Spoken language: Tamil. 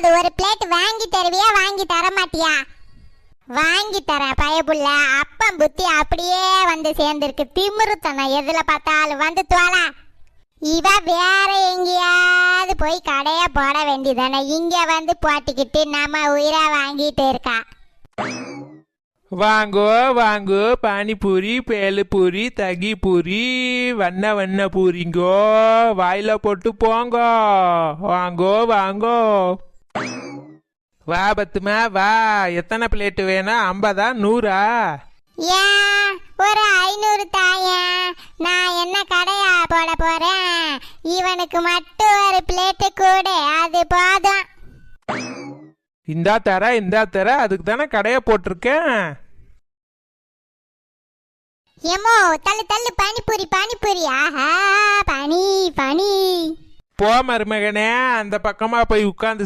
அது ஒரு பிளேட் வாங்கி தருவியா வாங்கி தர மாட்டியா? வாங்கி தரேன் பயபுள்ள. அப்பம் புத்தி அப்படியே வந்து சேர்ந்துருக்கு. திமிருத்தனம் எதுல பார்த்தாலும் வந்து தோலா. இவ வேற எங்கேயாவது போய் கடையா போட வேண்டியதானே, இங்க வந்து போட்டுக்கிட்டு நம்ம உயிரை வாங்கிட்டு இருக்கா. வாங்கோ வாங்கோ, பானிபூரி, பேலுபூரி, தகி பூரி, வண்ண வண்ண பூரிங்கோ, வாயில போட்டு போங்கோ. வாங்கோ வாங்கோ. வா பத்துமா வா. எத்தனை பிளேட்டு வேணும்? 50ஆ 100ஆ? ஏன் ஒரு 500 தாயா. நான் என்ன கடையா போட போறேன்? இவனுக்கு மட்டும் ஒரு பிளேட்டு கூட, அது போதும். இந்தா தர, அதுக்கு தானே கடையை போட்டிருக்கேன். ஏமோ தள்ளு தள்ளு, பானிபூரி பானிபூரி. ஆஹா பனி பனி. போ மருமகனே, அந்த பக்கமா போய் உட்கார்ந்து